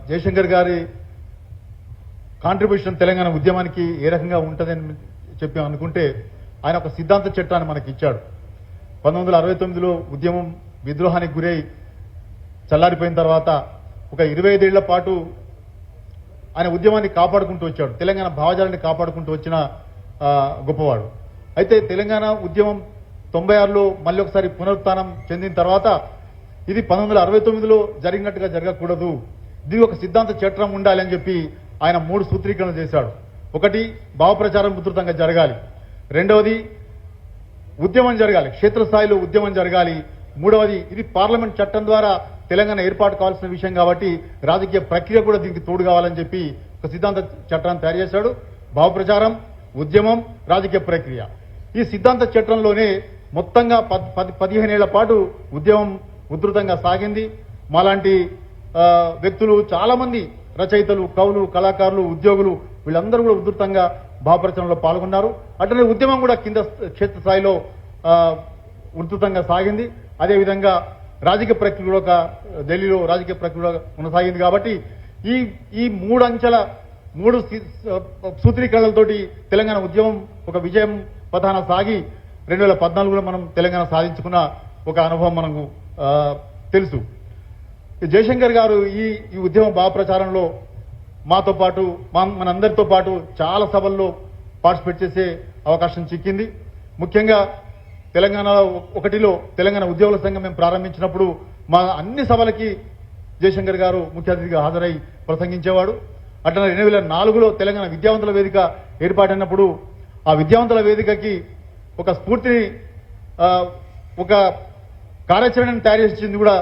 జయశంకర్ గారి కాంట్రిబ్యూషన్ తెలంగాణ ఉద్యమానికి ఏ రకంగా ఉంటుందని చెప్పి అనుకుంటే ఆయన ఒక సిద్ధాంత చట్టాన్ని మనకి ఇచ్చాడు. 1969లో ఉద్యమం విద్రోహానికి గురై చల్లారిపోయిన తర్వాత ఒక 25 ఏళ్ల పాటు ఆయన ఉద్యమాన్ని కాపాడుకుంటూ వచ్చాడు. తెలంగాణ భావజాలాన్ని కాపాడుకుంటూ వచ్చిన గొప్పవాడు. అయితే తెలంగాణ ఉద్యమం 96లో మళ్ళీ ఒకసారి పునరుత్థానం చెందిన తర్వాత ఇది 1969లో జరిగినట్టుగా జరగకూడదు, ఇది ఒక సిద్ధాంత చట్టం ఉండాలి అని చెప్పి ఆయన 3 సూత్రీకరణలు చేశాడు. ఒకటి, భావ ప్రచారం విస్తృతంగా జరగాలి. రెండవది, ఉద్యమం జరగాలి, క్షేత్రస్థాయిలో ఉద్యమం జరగాలి. మూడవది, ఇది పార్లమెంట్ చట్టం ద్వారా తెలంగాణ ఏర్పాటు కావాల్సిన విషయం కాబట్టి రాజకీయ ప్రక్రియ కూడా దీనికి తోడు కావాలని చెప్పి ఒక సిద్ధాంత చట్టాన్ని తయారు చేశాడు. భావ ప్రచారం, ఉద్యమం, రాజకీయ ప్రక్రియ. ఈ సిద్ధాంత చట్టంలోనే మొత్తంగా 15 ఏళ్ల పాటు ఉద్యమం ఉధృతంగా సాగింది. మాలాంటి వ్యక్తులు చాలా మంది, రచయితలు, కవులు, కళాకారులు, ఉద్యోగులు, వీళ్ళందరూ కూడా ఉధృతంగా భావప్రచారంలో పాల్గొన్నారు. అట్లనే ఉద్యమం కూడా కింద క్షేత్రస్థాయిలో ఉధృతంగా సాగింది. అదేవిధంగా రాజకీయ ప్రక్రియ కూడా ఢిల్లీలో రాజకీయ ప్రక్రియ కొనసాగింది. కాబట్టి ఈ 3 అంచెల 3 సూత్రీకరణలతోటి తెలంగాణ ఉద్యమం ఒక విజయం పథాన సాగి 2014లో మనం తెలంగాణ సాధించుకున్న ఒక అనుభవం మనకు తెలుసు. జయశంకర్ గారు ఈ ఉద్యమం భావ ప్రచారంలో మాతో పాటు మనందరితో పాటు చాలా సభల్లో పార్టిసిపేట్ చేసే అవకాశం చిక్కింది. ముఖ్యంగా తెలంగాణ 1లో తెలంగాణ ఉద్యోగుల సంఘం మేము ప్రారంభించినప్పుడు మా అన్ని సభలకి జయశంకర్ గారు ముఖ్య అతిథిగా హాజరై ప్రసంగించేవాడు. అట్లనే 2004లో తెలంగాణ విద్యావంతుల వేదిక ఏర్పాటైనప్పుడు ఆ విద్యావంతుల వేదికకి ఒక స్ఫూర్తిని, ఒక కార్యాచరణను తయారు చేసింది కూడా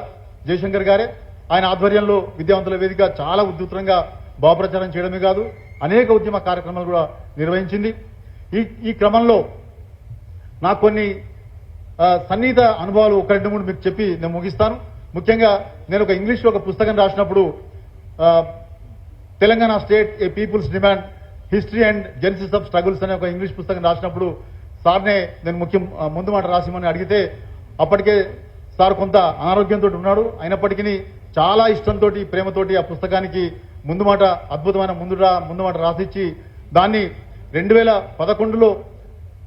జయశంకర్ గారే. ఆయన ఆధ్వర్యంలో విద్యావంతుల వేదిక చాలా ఉధృతంగా భావప్రచారం చేయడమే కాదు, అనేక ఉద్యమ కార్యక్రమాలు కూడా నిర్వహించింది. ఈ క్రమంలో నాకు కొన్ని సన్నిహిత అనుభవాలు 1-2-3 మీకు చెప్పి నేను ముగిస్తాను. ముఖ్యంగా నేను ఒక ఇంగ్లీష్లో ఒక పుస్తకం రాసినప్పుడు, Telangana state a people's demand, history and genesis of struggles అనే ఒక ఇంగ్లీష్ పుస్తకం రాసినప్పుడు సార్నే నేను ముందు మాట రాసిమని అడిగితే, అప్పటికే సార్ కొంత అనారోగ్యంతో ఉన్నాడు. అయినప్పటికీ చాలా ఇష్టంతో, ప్రేమతోటి ఆ పుస్తకానికి ముందు మాట, అద్భుతమైన ముందు మాట రాసిచ్చి దాన్ని 2011లో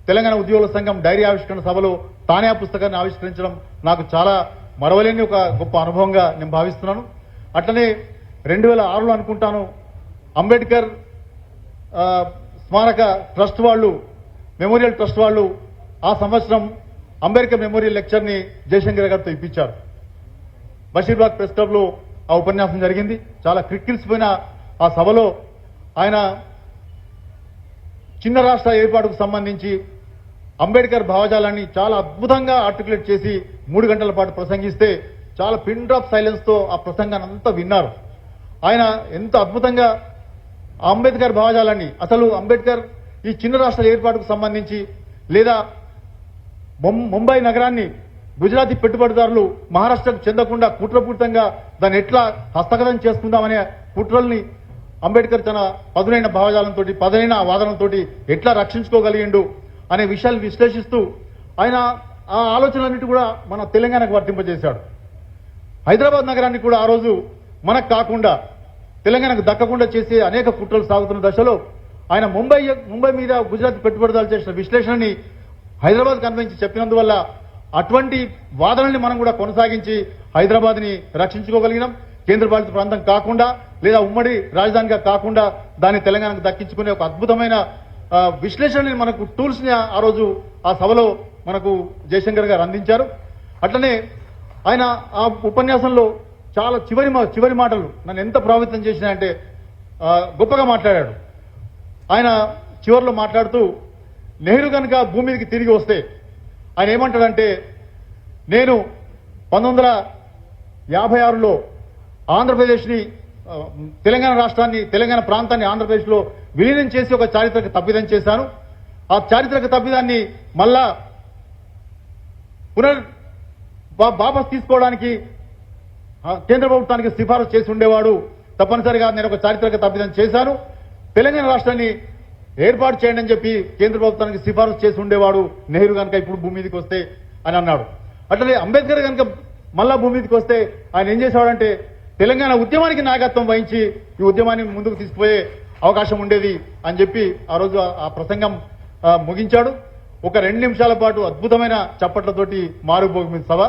తెలంగాణ ఉద్యోగుల సంఘం డైరీ ఆవిష్కరణ సభలో తానే ఆ పుస్తకాన్ని ఆవిష్కరించడం నాకు చాలా మరవలేని ఒక గొప్ప అనుభవంగా నేను భావిస్తున్నాను. అట్లనే 2006లో అనుకుంటాను, అంబేద్కర్ స్మారక ట్రస్ట్ వాళ్ళు, మెమోరియల్ ట్రస్ట్ వాళ్ళు ఆ సంవత్సరం అంబేద్కర్ మెమోరియల్ లెక్చర్ని జయశంకర్ గారితో ఇప్పించారు. బషీర్బాగ్ ప్రెస్ క్లబ్లో ఆ ఉపన్యాసం జరిగింది. చాలా క్రిక్కిల్సిపోయిన ఆ సభలో ఆయన చిన్న రాష్ట్ర ఏర్పాటుకు సంబంధించి అంబేద్కర్ భావజాలాన్ని చాలా అద్భుతంగా ఆర్టికులేట్ చేసి 3 గంటల పాటు ప్రసంగిస్తే చాలా పిన్ డ్రాప్ సైలెన్స్ తో ఆ ప్రసంగాన్ని అంతా విన్నారు. ఆయన ఎంత అద్భుతంగా అంబేద్కర్ భావజాలాన్ని, అసలు అంబేద్కర్ ఈ చిన్న రాష్ట్ర ఏర్పాటుకు సంబంధించి, లేదా ముంబై నగరాన్ని గుజరాతీ పెట్టుబడిదారులు మహారాష్ట్రకు చెందకుండా కుట్రపూరితంగా దాన్ని ఎట్లా హస్తగతం చేసుకుందామనే కుట్రల్ని అంబేద్కర్ తన పదునైన భావజాలంతో, పదునైన వాదనలతో ఎట్లా రక్షించుకోగలిగిండు అనే విషయాలు విశ్లేషిస్తూ ఆయన ఆ ఆలోచనలన్నిటి కూడా మన తెలంగాణకు వర్తింపజేశాడు. హైదరాబాద్ నగరాన్ని కూడా ఆ రోజు మనకు కాకుండా, తెలంగాణకు దక్కకుండా చేసే అనేక కుట్రలు సాగుతున్న దశలో ఆయన ముంబై మీద గుజరాత్ పెట్టుబడిదారులు చేసిన విశ్లేషణని హైదరాబాద్ కన్వెన్షన్ చెప్పినందువల్ల అటువంటి వాదనల్ని మనం కూడా కొనసాగించి హైదరాబాద్ని రక్షించుకోగలిగినాం. కేంద్రపాలిత ప్రాంతం కాకుండా, లేదా ఉమ్మడి రాజధానిగా కాకుండా దాన్ని తెలంగాణకు దక్కించుకునే ఒక అద్భుతమైన విశ్లేషణని, మనకు టూల్స్ ని ఆ రోజు ఆ సభలో మనకు జయశంకర్ గారు అందించారు. అట్లనే ఆయన ఆ ఉపన్యాసంలో చాలా చివరి మాటలు నన్ను ఎంత ప్రభావితం చేసినాయంటే, గొప్పగా మాట్లాడాడు. ఆయన చివరిలో మాట్లాడుతూ, నెహ్రూ కనుక భూమి మీదకి తిరిగి వస్తే ఆయన ఏమంటాడంటే, నేను 1956లో ఆంధ్రప్రదేశ్ని, తెలంగాణ రాష్ట్రాన్ని, తెలంగాణ ప్రాంతాన్ని ఆంధ్రప్రదేశ్లో విలీనం చేసి ఒక చారిత్రక తప్పిదం చేశాను. ఆ చారిత్రక తప్పిదాన్ని మళ్ళా వాపస్ తీసుకోవడానికి కేంద్ర ప్రభుత్వానికి సిఫారసు చేసి ఉండేవాడు. తప్పనిసరిగా నేను ఒక చారిత్రక తప్పిదం చేశాను, తెలంగాణ రాష్ట్రాన్ని ఏర్పాటు చేయండి అని చెప్పి కేంద్ర ప్రభుత్వానికి సిఫారసు చేసి ఉండేవాడు నెహ్రూ కనుక ఇప్పుడు భూమి మీదకి వస్తే అని అన్నాడు. అట్లనే అంబేద్కర్ కనుక మళ్ళా భూమి మీదకి వస్తే ఆయన ఏం చేసేవాడంటే, తెలంగాణ ఉద్యమానికి నాయకత్వం వహించి ఈ ఉద్యమాన్ని ముందుకు తీసుకుపోయే అవకాశం ఉండేది అని చెప్పి ఆ రోజు ఆ ప్రసంగం ముగించాడు. ఒక 2 నిమిషాల పాటు అద్భుతమైన చప్పట్లతోటి మారుపోయింది సభ.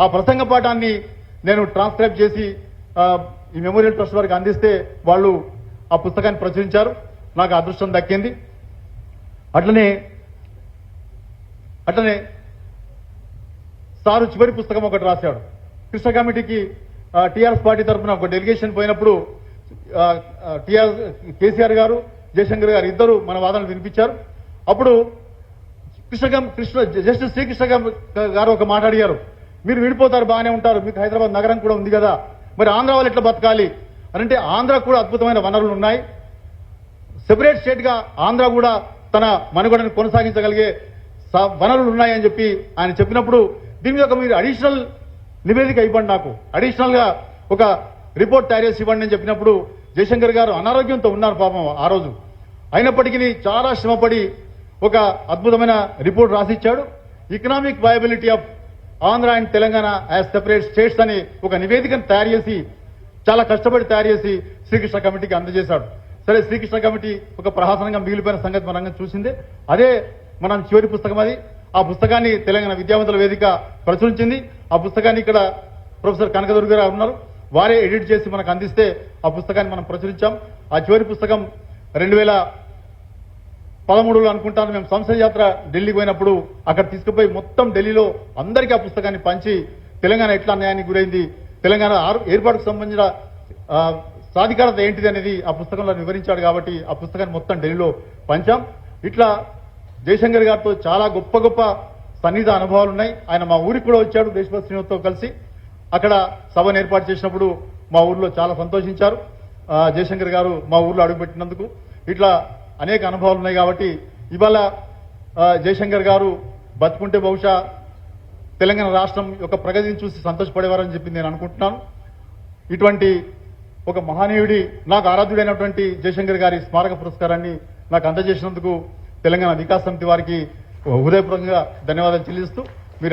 ఆ ప్రసంగ పాఠాన్ని నేను ట్రాన్స్క్రైబ్ చేసి ఈ మెమోరియల్ ట్రస్ట్ వారికి అందిస్తే వాళ్ళు ఆ పుస్తకాన్ని ప్రచురించారు. నాకు అదృష్టం దక్కింది. అట్లనే సారు చివరి పుస్తకం ఒకటి రాశాడు. కృష్ణ కమిటీకి టీఆర్ఎస్ పార్టీ తరఫున ఒక డెలిగేషన్ పోయినప్పుడు కేసీఆర్ గారు, జయశంకర్ గారు ఇద్దరు మన వాదనలు వినిపించారు. అప్పుడు జస్టిస్ శ్రీకృష్ణ గారు ఒక మాట అడిగారు, మీరు విడిపోతారు, బాగానే ఉంటారు, మీకు హైదరాబాద్ నగరం కూడా ఉంది కదా, మరి ఆంధ్ర వాళ్ళు ఎట్లా బతకాలి అంటే ఆంధ్ర కూడా అద్భుతమైన వనరులు ఉన్నాయి, సెపరేట్ స్టేట్ గా ఆంధ్ర కూడా తన మనుగడను కొనసాగించగలిగే వనరులు ఉన్నాయని చెప్పి ఆయన చెప్పినప్పుడు దీని మీద మీరు అడిషనల్ నివేదిక ఇవ్వండి, నాకు అడిషనల్ గా ఒక రిపోర్ట్ తయారు చేసి ఇవ్వండి అని చెప్పినప్పుడు జయశంకర్ గారు అనారోగ్యంతో ఉన్నారు పాపం ఆ రోజు. అయినప్పటికీ చాలా శ్రమపడి ఒక అద్భుతమైన రిపోర్ట్ రాసిచ్చాడు. Economic viability of Andhra and Telangana as separate states అని ఒక నివేదికను తయారు చేసి చాలా కష్టపడి తయారు చేసి శ్రీకృష్ణ కమిటీకి అందజేశాడు. సరే, శ్రీకృష్ణ కమిటీ ఒక ప్రహసనంగా మిగిలిపోయిన సంగతి మనంగా చూసిందే. అదే మనం చివరి పుస్తకం అది. ఆ పుస్తకాన్ని తెలంగాణ విద్యావంతుల వేదిక ప్రచురించింది. ఆ పుస్తకాన్ని ఇక్కడ ప్రొఫెసర్ కనకదుర్గ గారు ఉన్నారు, వారే ఎడిట్ చేసి మనకు అందిస్తే ఆ పుస్తకాన్ని మనం ప్రచురించాం. ఆ చివరి పుస్తకం 2013లో అనుకుంటాను మేము సంసద్ యాత్ర ఢిల్లీకి పోయినప్పుడు అక్కడ తీసుకుపోయి మొత్తం ఢిల్లీలో అందరికీ ఆ పుస్తకాన్ని పంచి తెలంగాణ ఎట్లా అన్యాయానికి గురైంది, తెలంగాణ ఏర్పాటుకు సంబంధించిన సాధికారత ఏంటిది అనేది ఆ పుస్తకంలో వివరించాడు. కాబట్టి ఆ పుస్తకాన్ని మొత్తం ఢిల్లీలో పంచాం. ఇట్లా జయశంకర్ గారితో చాలా గొప్ప గొప్ప సన్నిహిత అనుభవాలు ఉన్నాయి. ఆయన మా ఊరికి కూడా వచ్చాడు దేశభక్తి శ్రీనివాస్తో కలిసి. అక్కడ సభను ఏర్పాటు చేసినప్పుడు మా ఊర్లో చాలా సంతోషించారు జయశంకర్ గారు మా ఊర్లో అడుగుపెట్టినందుకు. ఇట్లా అనేక అనుభవాలు ఉన్నాయి. కాబట్టి ఇవాళ జయశంకర్ గారు బతుకుంటే బహుశా తెలంగాణ రాష్ట్రం యొక్క ప్రగతిని చూసి సంతోషపడేవారని చెప్పి నేను అనుకుంటున్నాను. ఇటువంటి ఒక మహనీయుడి, నాకు ఆరాధ్యుడైనటువంటి జయశంకర్ గారి స్మారక పురస్కారాన్ని నాకు అందజేసినందుకు తెలంగాణ వికాస్ సమితి వారికి హృదయపూర్వకంగా ధన్యవాదాలు చెల్లిస్తూ